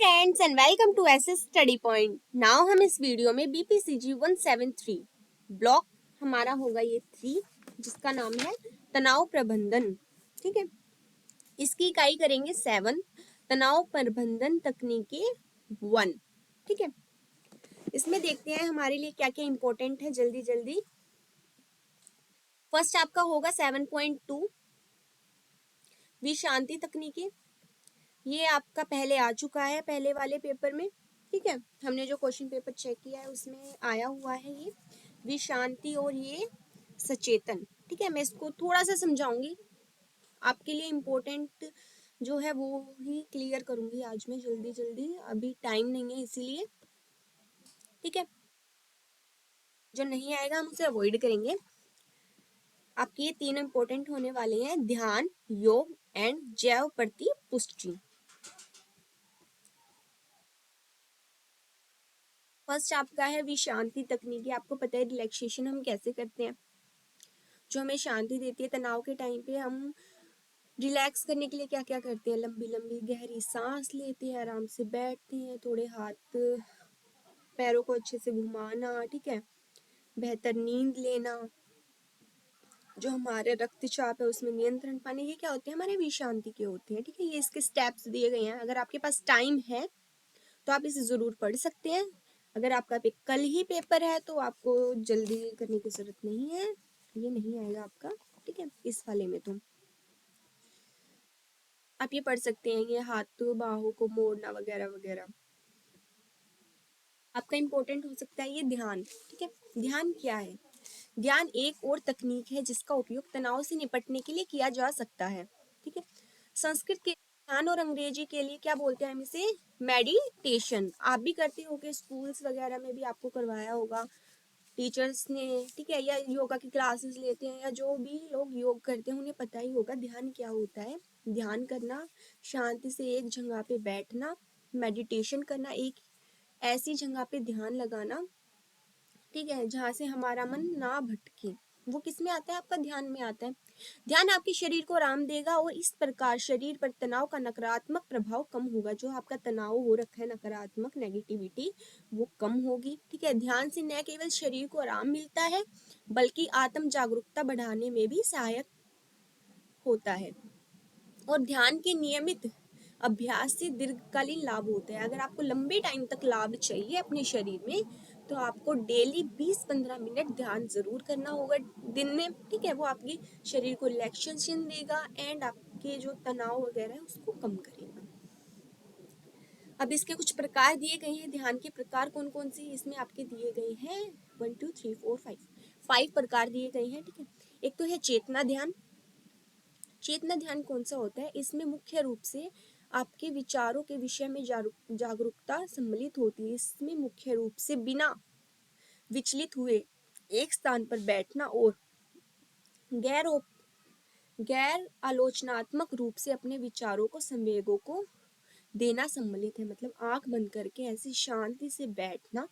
Friends and welcome to SS study point. Now हम इस video में बीपीसीजी 173 ब्लॉक हमारा होगा ये 3, जिसका नाम है तनाव प्रबंधन। ठीक है, इसकी इकाई करेंगे 7, तनाव प्रबंधन तकनीकी 1। ठीक है, इसमें देखते हैं हमारे लिए क्या क्या इंपॉर्टेंट है जल्दी जल्दी। फर्स्ट आपका होगा 7.2 विशांति तकनीकी। ये आपका पहले आ चुका है पहले वाले पेपर में। ठीक है, हमने जो क्वेश्चन पेपर चेक किया है उसमें आया हुआ है ये विशांति और ये सचेतन। ठीक है, मैं इसको थोड़ा सा समझाऊंगी, आपके लिए इम्पोर्टेंट जो है वो ही क्लियर करूंगी आज मैं जल्दी जल्दी, अभी टाइम नहीं है इसीलिए। ठीक है, जो नहीं आएगा हम उसे अवॉइड करेंगे। आपके ये 3 इम्पोर्टेंट होने वाले हैं, ध्यान, योग एंड जैव प्रति पुष्टि। फर्स्ट आपका है विशांति तकनीकी। आपको पता है रिलैक्सेशन हम कैसे करते हैं, जो हमें शांति देती है तनाव के टाइम पे। हम रिलैक्स करने के लिए क्या क्या करते हैं, लंबी लंबी गहरी सांस लेते हैं, आराम से बैठते हैं, थोड़े हाथ पैरों को अच्छे से घुमाना। ठीक है, बेहतर नींद लेना, जो हमारे रक्तचाप है उसमें नियंत्रण पाने, ये क्या होते हैं हमारे विशांति के होते हैं। ठीक है, ये इसके स्टेप्स दिए गए हैं। अगर आपके पास टाइम है तो आप इसे जरूर पढ़ सकते हैं। अगर आपका कल ही पेपर है तो आपको जल्दी करने की जरूरत नहीं है, ये नहीं आएगा आपका। ठीक है, इस वाले में तो आप ये पढ़ सकते हैं, ये हाथ बाहों को मोड़ना वगैरह वगैरह। आपका इम्पोर्टेंट हो सकता है ये ध्यान। ठीक है, ध्यान क्या है? ध्यान एक और तकनीक है जिसका उपयोग तनाव से निपटने के लिए किया जा सकता है। ठीक है, संस्कृत के ध्यान और अंग्रेजी के लिए क्या बोलते हैं हम इसे, मेडिटेशन। आप भी करते होगे, स्कूल्स वगैरह में भी आपको करवाया होगा टीचर्स ने। ठीक है, या योगा की क्लासेस लेते हैं, या जो भी लोग योग करते हैं उन्हें पता ही होगा ध्यान क्या होता है। ध्यान करना, शांति से एक जगह पे बैठना, मेडिटेशन करना, एक ऐसी जगह पे ध्यान लगाना, ठीक है, जहाँ से हमारा मन ना भटके। वो किस में आता है, आपका ध्यान में आता है। ध्यान आपके शरीर को आराम देगा और इस प्रकार शरीर पर तनाव का नकारात्मक प्रभाव कम होगा। जो आपका तनाव हो रखा है, नकारात्मक नेगेटिविटी, वो कम होगी। ठीक है, ध्यान से न केवल शरीर को आराम मिलता है बल्कि आत्म जागरूकता बढ़ाने में भी सहायक होता है। और ध्यान के नियमित अभ्यास से दीर्घकालीन लाभ होते हैं। अगर आपको लंबे टाइम तक लाभ चाहिए अपने शरीर में तो आपको डेली 20-15 मिनट ध्यान जरूर करना होगा दिन में। ठीक है, वो आपके शरीर को रिलैक्सेशन देगा एंड आपके जो तनाव वगैरह है उसको कम करेगा। अब इसके कुछ प्रकार दिए गए हैं। ध्यान के प्रकार कौन कौन से इसमें आपके दिए गए हैं, 1 2 3 4 5 प्रकार दिए गए हैं। ठीक है, एक तो है चेतना ध्यान। चेतना ध्यान कौन सा होता है, इसमें मुख्य रूप से आपके विचारों के विषय में जागरूकता सम्मिलित होती है। इसमें मुख्य रूप से बिना विचलित हुए एक स्थान पर बैठना और गैर गैर आलोचनात्मक रूप से अपने विचारों को संवेगों को देना सम्मिलित है। मतलब आंख बंद करके ऐसी शांति से बैठना,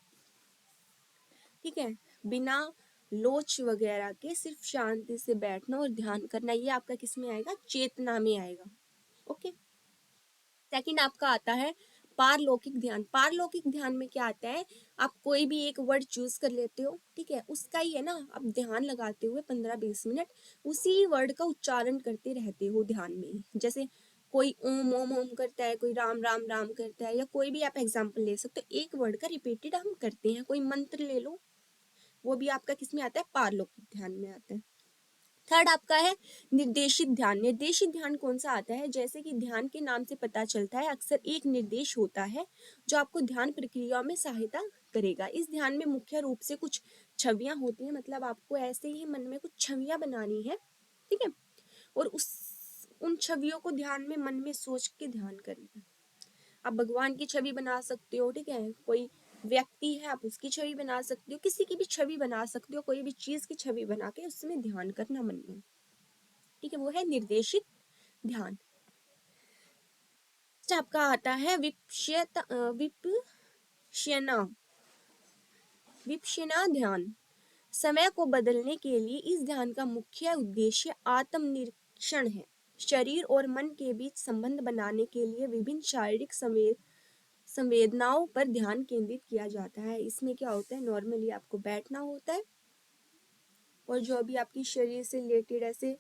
ठीक है, बिना लोच वगैरह के सिर्फ शांति से बैठना और ध्यान करना, ये आपका किस में आएगा, चेतना में आएगा। ओके, सेकंड आपका आता है पारलौकिक ध्यान। पारलौकिक ध्यान में क्या आता है, आप कोई भी एक वर्ड चूज कर लेते हो, ठीक है, उसका ही है ना, आप ध्यान लगाते हुए 15-20 मिनट उसी वर्ड का उच्चारण करते रहते हो ध्यान में। जैसे कोई ओम ओम ओम करता है, कोई राम राम राम करता है, या कोई भी आप एग्जाम्पल ले सकते हो। एक वर्ड का रिपीटेड हम करते हैं, कोई मंत्र ले लो, वो भी आपका किस में आता है, पारलौकिक ध्यान में आता है। थर्ड आपका है निर्देशित ध्यान। निर्देशित ध्यान कौन सा आता है, जैसे कि ध्यान के नाम से पता चलता है अक्सर एक निर्देश होता है जो आपको ध्यान प्रक्रिया में सहायता करेगा। इस ध्यान में मुख्य रूप से कुछ छवियां होती हैं, मतलब आपको ऐसे ही मन में कुछ छवियां बनानी है। ठीक है, और उन छवियों को ध्यान में मन में सोच के ध्यान करना है। आप भगवान की छवि बना सकते हो, ठीक है, कोई व्यक्ति है आप उसकी छवि बना सकते हो, किसी की भी छवि बना सकते हो, कोई भी चीज की छवि बना के उसमें ध्यान करना मन में। ठीक है, वो है निर्देशित ध्यान। आपका आता है विपश्यना ध्यान। समय को बदलने के लिए इस ध्यान का मुख्य उद्देश्य आत्मनिरीक्षण है। शरीर और मन के बीच संबंध बनाने के लिए विभिन्न शारीरिक संवेदनाओं पर ध्यान केंद्रित किया जाता है। इसमें क्या होता है, नॉर्मली आपको बैठना होता है और जो भी आपकी शरीर से रिलेटेड, ऐसे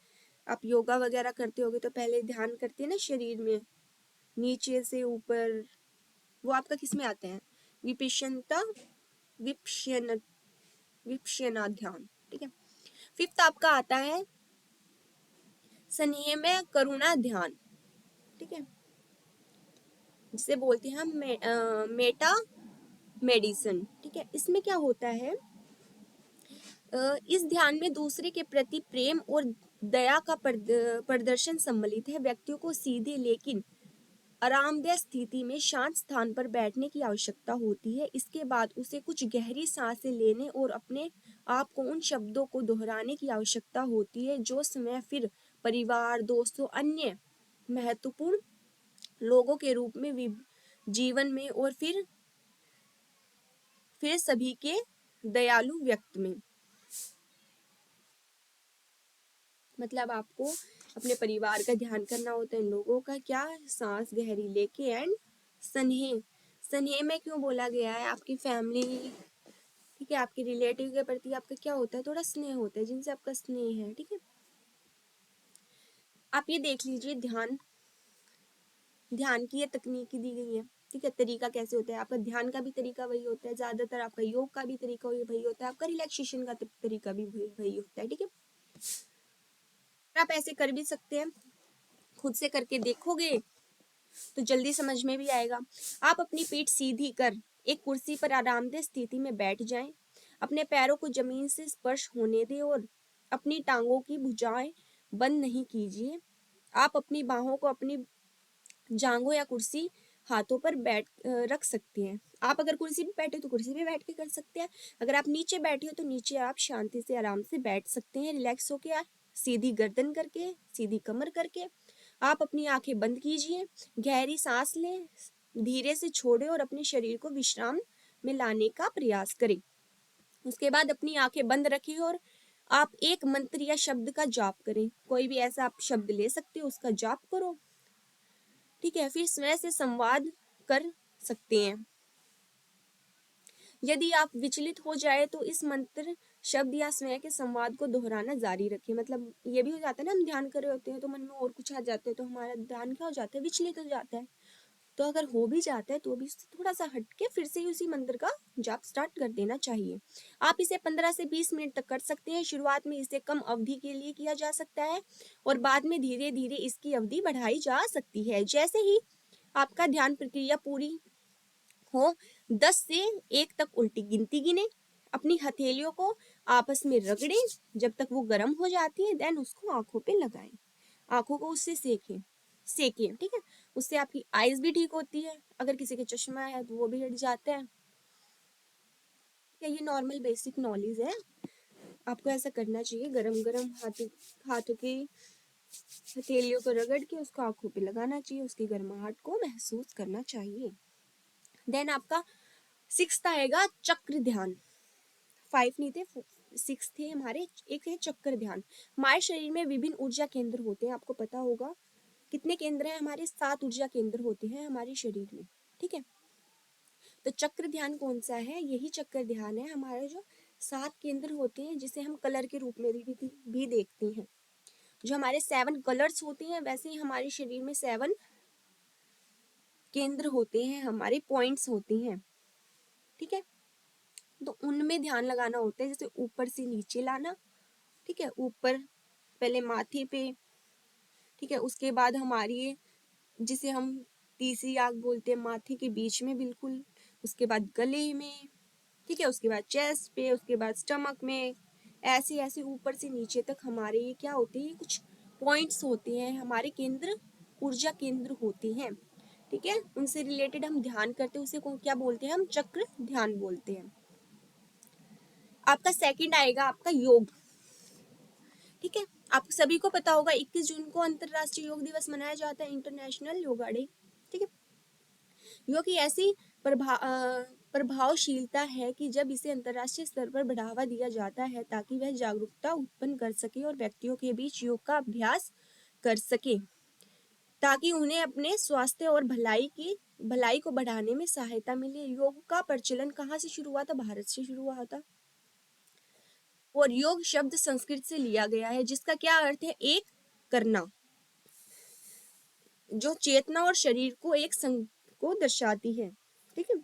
आप योगा वगैरह करते होगे तो पहले ध्यान करते हैं ना शरीर में, नीचे से ऊपर, वो आपका किस में आता है, विपिशनता विपश्यन विपश्यना ध्यान। ठीक है। फिफ्थ आपका आता है स्नेह में करुणा ध्यान। ठीक है, जिसे बोलते हैं हम मेटा मेडिसन। ठीक है, इसमें क्या होता है, इस ध्यान में दूसरे के प्रति प्रेम और दया का प्रदर्शन सम्मिलित है। व्यक्तियों को सीधे लेकिन आरामदेह स्थिति में शांत स्थान पर बैठने की आवश्यकता होती है। इसके बाद उसे कुछ गहरी सांसें लेने और अपने आप को उन शब्दों को दोहराने की आवश्यकता होती है जो समय फिर परिवार, दोस्तों, अन्य महत्वपूर्ण लोगों के रूप में जीवन में और फिर सभी के दयालु व्यक्त में। मतलब आपको अपने परिवार का ध्यान करना होता है, लोगों का क्या, सांस गहरी लेके एंड स्नेह। स्नेह में क्यों बोला गया है, आपकी फैमिली, ठीक है, आपके रिलेटिव के प्रति आपका क्या होता है, थोड़ा स्नेह होता है, जिनसे आपका स्नेह है। ठीक है, आप ये देख लीजिए, ध्यान ध्यान की ये तकनीकी दी गई है। ठीक है, तरीका कैसे होता है, आपका ध्यान का भी तरीका वही होता है, ज्यादातर आपका योग का भी तरीका वही होता है, आपका रिलैक्सेशन का तरीका भी वही होता है। ठीक है, आप ऐसे कर भी सकते हैं, खुद से करके देखोगे तो जल्दी समझ में भी आएगा। आप अपनी पीठ सीधी कर एक कुर्सी पर आरामदेह स्थिति में बैठ जाएं। अपने पैरों को जमीन से स्पर्श होने दें और अपनी टांगों की भुजाएं बंद नहीं कीजिए। आप अपनी बाहों को अपनी जांघों या कुर्सी हाथों पर रख सकते हैं। आप अगर कुर्सी पे बैठे तो कुर्सी पे बैठ के कर सकते हैं। अगर आप नीचे बैठे हो तो नीचे आप शांति से आराम से बैठ सकते हैं, रिलैक्स होके, सीधी गर्दन करके, सीधी कमर करके। आप अपनी आंखें बंद कीजिए, गहरी सांस लें, धीरे से छोड़ें और अपने शरीर को विश्राम में लाने का प्रयास करें। उसके बाद अपनी आंखें बंद रखें और आप एक मंत्र या शब्द का जाप करें। कोई भी ऐसा आप शब्द ले सकते हो, उसका जाप करो। ठीक है, फिर स्वयं से संवाद कर सकते हैं। यदि आप विचलित हो जाए तो इस मंत्र, शब्द या स्वयं के संवाद को दोहराना जारी रखें। मतलब ये भी हो जाता है ना, हम ध्यान कर रहे होते हैं तो मन में और कुछ आ जाते हैं तो हमारा ध्यान क्या हो जाता है, विचलित हो जाता है। तो अगर हो भी जाता है तो भी उससे थोड़ा सा हटके फिर से ही उसी मंत्र का जाप स्टार्ट कर देना चाहिए। आप इसे 15 से 20 मिनट तक कर सकते हैं। शुरुआत में इसे कम अवधि के लिए किया जा सकता है और बाद में धीरे धीरे इसकी अवधि बढ़ाई जा सकती है। जैसे ही आपका ध्यान प्रक्रिया पूरी हो, 10 से 1 तक उल्टी गिनती गिने। अपनी हथेलियों को आपस में रगड़ें जब तक वो गर्म हो जाती है, देन उसको आंखों पे लगाएं। आंखों को उससे सेकें। ठीक है, उससे आपकी आईज भी ठीक होती है। अगर किसी के चश्मा है तो वो भी हट जाता है। ये नॉर्मल बेसिक नॉलेज है, आपको ऐसा करना चाहिए। गरम गरम हाथों की हथेलियों को रगड़ के उसको आंखों पे लगाना चाहिए, उसकी गर्माहट को महसूस करना चाहिए। देन आपका 6th आएगा चक्र ध्यान। 5 नहीं थे, 6 थे हमारे। एक है चक्र ध्यान। हमारे शरीर में विभिन्न ऊर्जा केंद्र होते हैं, आपको पता होगा कितने केंद्र हैं हमारे, 7 ऊर्जा केंद्र होते हैं हमारे शरीर में। ठीक है, तो चक्र ध्यान कौन सा है, यही चक्र ध्यान है। हमारे जो 7 केंद्र होते हैं, जिसे हम कलर के रूप में भी देखते हैं। जो हमारे 7 कलर्स होते हैं, वैसे ही हमारे शरीर में 7 केंद्र होते हैं, हमारे पॉइंट्स होते हैं। ठीक है, तो उनमें ध्यान लगाना होता है, जैसे ऊपर से नीचे लाना। ठीक है, ऊपर पहले माथे पे, ठीक है, उसके बाद हमारी, जिसे हम तीसरी आंख बोलते हैं, माथे के बीच में बिल्कुल, उसके बाद गले में, ठीक है, उसके बाद चेस्ट पे, उसके बाद स्टमक में, ऐसे ऐसे ऊपर से नीचे तक हमारे ये क्या होते हैं, कुछ पॉइंट्स होते हैं, हमारे केंद्र, ऊर्जा केंद्र होते हैं। ठीक है, उनसे रिलेटेड हम ध्यान करते हैं, उसे क्या बोलते हैं, हम चक्र ध्यान बोलते हैं। आपका सेकंड आएगा आपका योग। ठीक है, आप सभी को पता होगा 21 जून को अंतरराष्ट्रीय योग दिवस मनाया जाता है, इंटरनेशनल योगा डे। ठीक है, योग की ऐसी प्रभावशीलता है कि जब इसे अंतरराष्ट्रीय स्तर पर बढ़ावा दिया जाता है ताकि वह जागरूकता उत्पन्न कर सके और व्यक्तियों के बीच योग का अभ्यास कर सके। ताकि उन्हें अपने स्वास्थ्य और भलाई को बढ़ाने में सहायता मिले। योग का प्रचलन कहाँ से शुरू हुआ था? भारत से शुरू हुआ था। और योग शब्द संस्कृत से लिया गया है, जिसका क्या अर्थ है? एक करना, जो चेतना और शरीर को एक संग को दर्शाती है। ठीक है,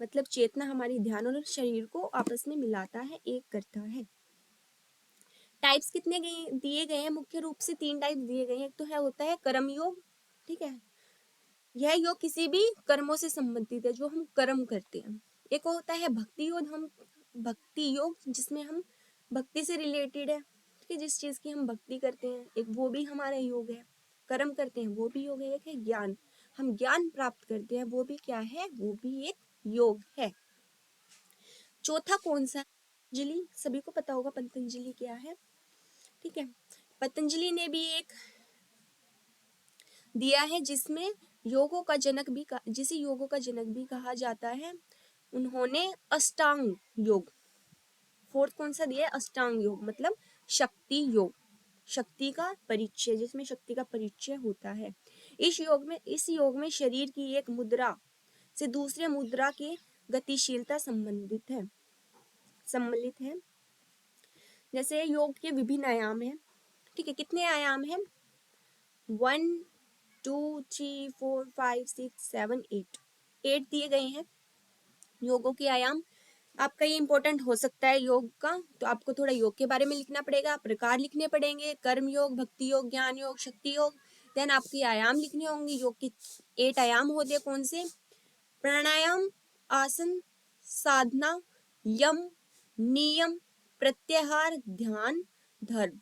मतलब चेतना हमारी ध्यान और शरीर को आपस में मिलाता है, एक करता है। टाइप्स कितने दिए गए हैं? मुख्य रूप से 3 टाइप दिए गए हैं। एक तो होता है कर्म योग। ठीक है, यह योग किसी भी कर्मों से संबंधित है, जो हम कर्म करते हैं। एक होता है भक्ति योग, भक्ति योग जिसमें हम भक्ति से रिलेटेड है, ठीक है, जिस चीज की हम भक्ति करते हैं, एक वो भी हमारा योग है। कर्म करते हैं वो भी योग है। एक है ज्ञान, हम ज्ञान प्राप्त करते हैं, वो भी क्या है? वो भी एक योग है। चौथा कौन सा? पतंजलि, सभी को पता होगा पतंजलि क्या है। ठीक है, पतंजलि ने भी एक दिया है जिसे योगों का जनक भी कहा जाता है। उन्होंने अष्टांग योग, फोर्थ कौन सा दिया है? अष्टांग योग, मतलब शक्ति योग, शक्ति का परिचय, जिसमें शक्ति का परिचय होता है। इस योग में शरीर की एक मुद्रा से दूसरे मुद्रा की गतिशीलता सम्मिलित है। जैसे योग के विभिन्न आयाम हैं। ठीक है, कितने आयाम हैं? 1 2 3 4 5 6 7 8 दिए गए हैं योगों के आयाम। आपका ये इंपॉर्टेंट हो सकता है योग का, तो आपको थोड़ा योग के बारे में लिखना पड़ेगा, प्रकार लिखने पड़ेंगे, कर्म योग, भक्ति योग, ज्ञान योग, शक्ति योग। देन आपके आयाम लिखने होंगे। योग के 8 आयाम होते हैं। कौन से? प्राणायाम, आसन, साधना, यम, नियम, प्रत्याहार, ध्यान, धर्म।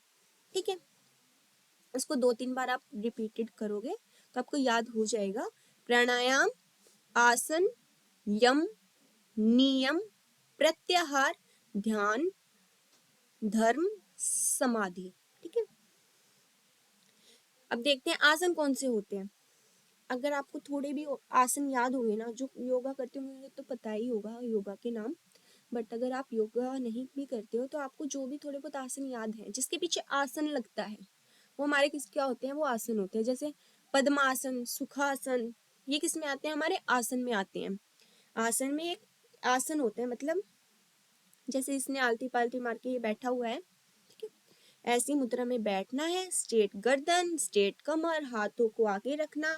ठीक है, इसको 2-3 बार आप रिपीटेड करोगे तो आपको याद हो जाएगा। प्राणायाम, आसन, यम, नियम, प्रत्याहार, ध्यान, धर्म, समाधि। ठीक है, अब देखते हैं आसन कौन से होते हैं। अगर आपको थोड़े भी आसन याद होंगे ना, जो योगा करते होंगे तो पता ही होगा योगा के नाम, बट अगर आप योगा नहीं भी करते हो तो आपको जो भी थोड़े बहुत आसन याद है, जिसके पीछे आसन लगता है, वो हमारे क्या होते हैं? वो आसन होते हैं। जैसे पद्मासन, सुखासन, ये किस में आते हैं? हमारे आसन में आते हैं। आसन में एक आसन होता है, मतलब जैसे इसने आलती पालती मार के ये बैठा हुआ है, ठीक है, ऐसी मुद्रा में बैठना है। स्ट्रेट गर्दन, स्ट्रेट कमर, हाथों को आगे रखना।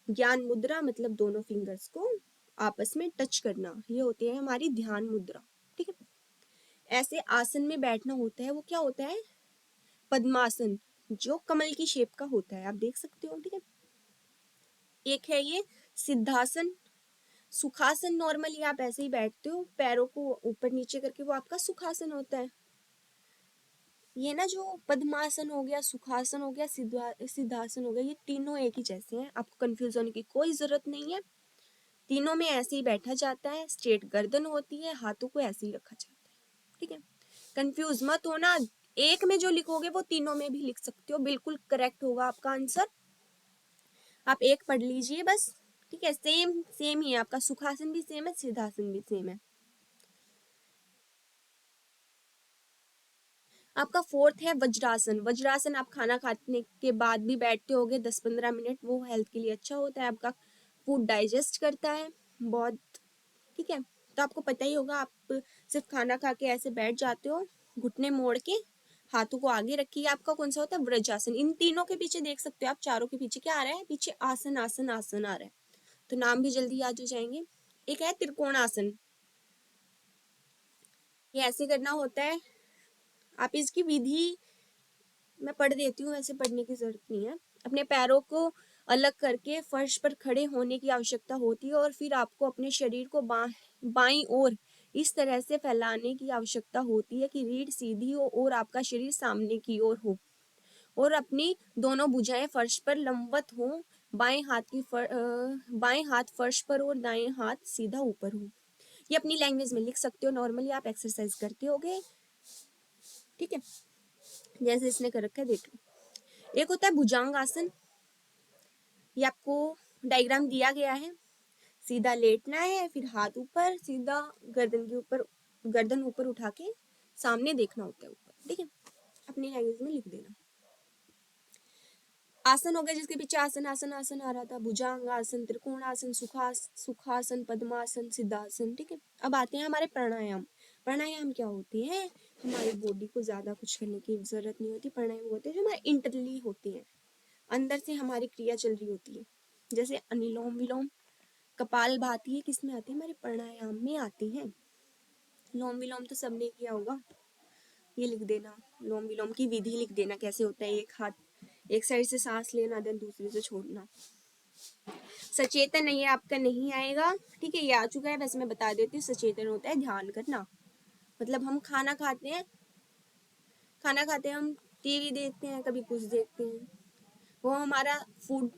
ज्ञान मुद्रा, मतलब दोनों फिंगर्स को आपस में टच करना, ये होती है हमारी ध्यान मुद्रा। ठीक है, ऐसे आसन में बैठना होता है, वो क्या होता है? पद्मासन, जो कमल की शेप का होता है, आप देख सकते हो। ठीक है, एक है ये सिद्धासन। सुखासन नॉर्मली आप ऐसे ही बैठते हो, पैरों को ऊपर नीचे करके, वो आपका सुखासन होता है। ये ना जो पद्मासन हो गया, सुखासन हो गया, सिद्धासन हो गया, ये तीनों एक ही जैसे हैं, आपको कंफ्यूज होने की कोई जरूरत नहीं है। तीनों में ऐसे ही बैठा जाता है, स्ट्रेट गर्दन होती है, हाथों को ऐसे ही रखा जाता है। ठीक है, कंफ्यूज मत होना, एक में जो लिखोगे वो तीनों में भी लिख सकते हो, बिल्कुल करेक्ट होगा आपका आंसर। आप एक पढ़ लीजिए बस। ठीक है, सेम सेम ही है आपका, सुखासन भी सेम है, सिद्धासन भी सेम है। आपका फोर्थ है वज्रासन। वज्रासन आप खाना खाने के बाद भी बैठते होगे 10-15 मिनट, वो हेल्थ के लिए अच्छा होता है, आपका फूड डाइजेस्ट करता है बहुत। ठीक है, तो आपको पता ही होगा, आप सिर्फ खाना खा के ऐसे बैठ जाते हो, घुटने मोड़ के, हाथों को आगे रखिए। आपका कौन सा होता है? वज्रासन। इन तीनों के पीछे देख सकते हो आप, चारों के पीछे क्या आ रहा है? पीछे आसन आसन आसन आ रहा है, तो नाम भी जल्दी याद हो जाएंगे। एक है त्रिकोणासन, ये ऐसे करना होता है। आप इसकी विधि मैं पढ़ देती हूँ, वैसे पढ़ने की जरूरत नहीं है। अपने पैरों को अलग करके फर्श पर खड़े होने की आवश्यकता होती है, और फिर आपको अपने शरीर को बाईं ओर इस तरह से फैलाने की आवश्यकता होती है कि रीढ़ सीधी हो और आपका शरीर सामने की ओर हो, और अपनी दोनों भुजाएं फर्श पर लंबवत हो। बाएं हाथ फर्श पर और दाएं हाथ सीधा ऊपर हो। ये अपनी लैंग्वेज में लिख सकते हो, नॉर्मली आप एक्सरसाइज करते होगे। ठीक है, जैसे इसने कर रखा है, देख लो। एक होता है भुजंग आसन, ये आपको डायग्राम दिया गया है। सीधा लेटना है, फिर हाथ ऊपर, सीधा गर्दन ऊपर उठा के सामने देखना होता है ऊपर। ठीक है, अपनी लैंग्वेज में लिख देना। आसन हो गया जिसके पीछे आसन आसन आसन आ रहा था, भुजंग आसन, त्रिकोणासन, सुखासन, पद्मासन, सिद्धासन। ठीक है, अब आते हैं हमारे प्राणायाम। प्राणायाम क्या होते हैं? हमारी बॉडी को ज्यादा कुछ करने की जरूरत नहीं होती। प्राणायाम होते हैं जो हमारे इंटरनली होते हैं, अंदर से हमारी क्रिया चल रही होती है। जैसे अनुलोम विलोम, कपाल भाती है, किस में आती है? हमारे प्राणायाम में आती है। लोम विलोम तो सबने किया होगा, ये लिख देना, लोम विलोम की विधि लिख देना कैसे होता है। एक हाथ एक साइड से सांस लेना, देन दूसरे से छोड़ना। सचेतन ये आपका नहीं आएगा, ठीक है, ये आ चुका है, वैसे मैं बता देती हूँ। सचेतन होता है ध्यान करना, मतलब हम खाना खाते हैं, हम टीवी देखते हैं, कभी कुछ देखते हैं, वो हमारा फूड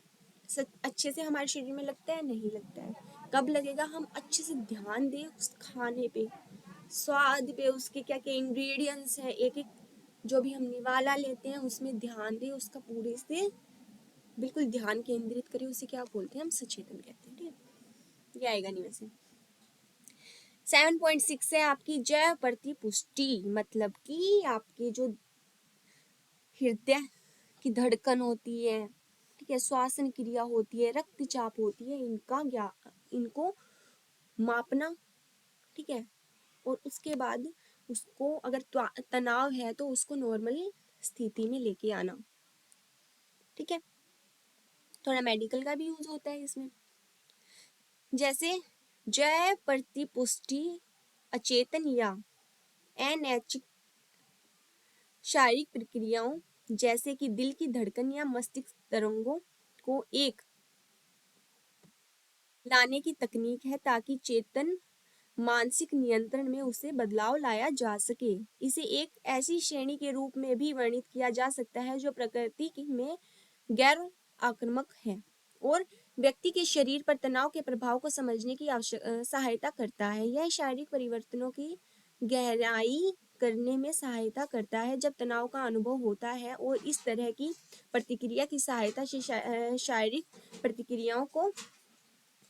अच्छे से हमारे शरीर में लगता है? नहीं लगता है। कब लगेगा? हम अच्छे से ध्यान दें उस खाने पे, स्वाद पे, उसके क्या क्या इंग्रेडिएंट्स हैं, एक एक जो भी हम निवाला लेते हैं उसमें ध्यान दें, उसका पूरे से बिल्कुल ध्यान केंद्रित करें। उसे क्या बोलते हैं? हम सचेतन कहते हैं। ठीक है, ये आएगा नहीं वैसे। 7.6 है आपकी जय प्रतिपुष्टि, मतलब कि आपकी जो हृदय की धड़कन होती है, ठीक है, श्वासन क्रिया होती है, रक्तचाप होती है, इनको मापना। ठीक है, और उसके बाद उसको अगर तनाव है तो उसको नॉर्मल स्थिति में लेके आना। ठीक है, थोड़ा मेडिकल का भी यूज होता है इसमें। जैसे जय प्रतिपुष्टि अचेतन या अनैच्छिक शारीरिक प्रक्रियाओं जैसे कि दिल की धड़कन या मस्तिष्क तरंगों को एक लाने की तकनीक है ताकि चेतन मानसिक नियंत्रण में उसे बदलाव लाया जा सके। इसे एक ऐसी श्रेणी के रूप में भी वर्णित किया जा सकता है जो प्रकृति में गैर आक्रामक है और व्यक्ति के शरीर पर तनाव के प्रभाव को समझने की सहायता करता है। यह शारीरिक परिवर्तनों की गहराई करने में सहायता करता है जब तनाव का अनुभव होता है, और इस तरह की प्रतिक्रिया की सहायता से शारीरिक प्रतिक्रियाओं को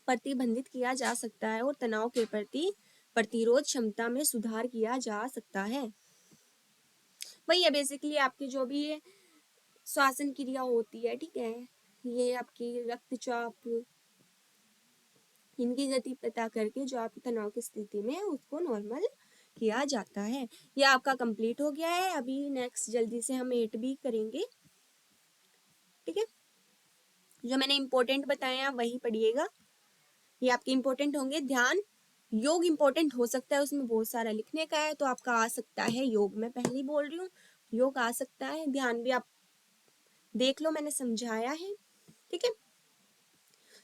प्रतिबंधित किया जा सकता है और तनाव के प्रति प्रतिरोध क्षमता में सुधार किया जा सकता है। वही है बेसिकली आपकी जो भी ये श्वासन क्रिया होती है, ठीक है, ये आपकी रक्तचाप, इनकी गति पता करके जो आपकी तनाव की स्थिति में उसको नॉर्मल किया जाता है। ये आपका कंप्लीट हो गया है। अभी नेक्स्ट जल्दी से हम 8 भी करेंगे। ठीक है, जो मैंने इंपॉर्टेंट बताया वही पढ़िएगा, ये आपके इंपॉर्टेंट होंगे। ध्यान योग इंपॉर्टेंट हो सकता है, उसमें बहुत सारा लिखने का है, तो आपका आ सकता है योग। मैं पहले ही बोल रही हूँ, योग आ सकता है। ध्यान भी आप देख लो, मैंने समझाया है। ठीक है,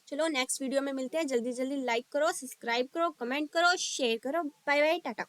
चलो नेक्स्ट वीडियो में मिलते हैं। जल्दी जल्दी लाइक करो, सब्सक्राइब करो, कमेंट करो, शेयर करो। Bye bye, Tata.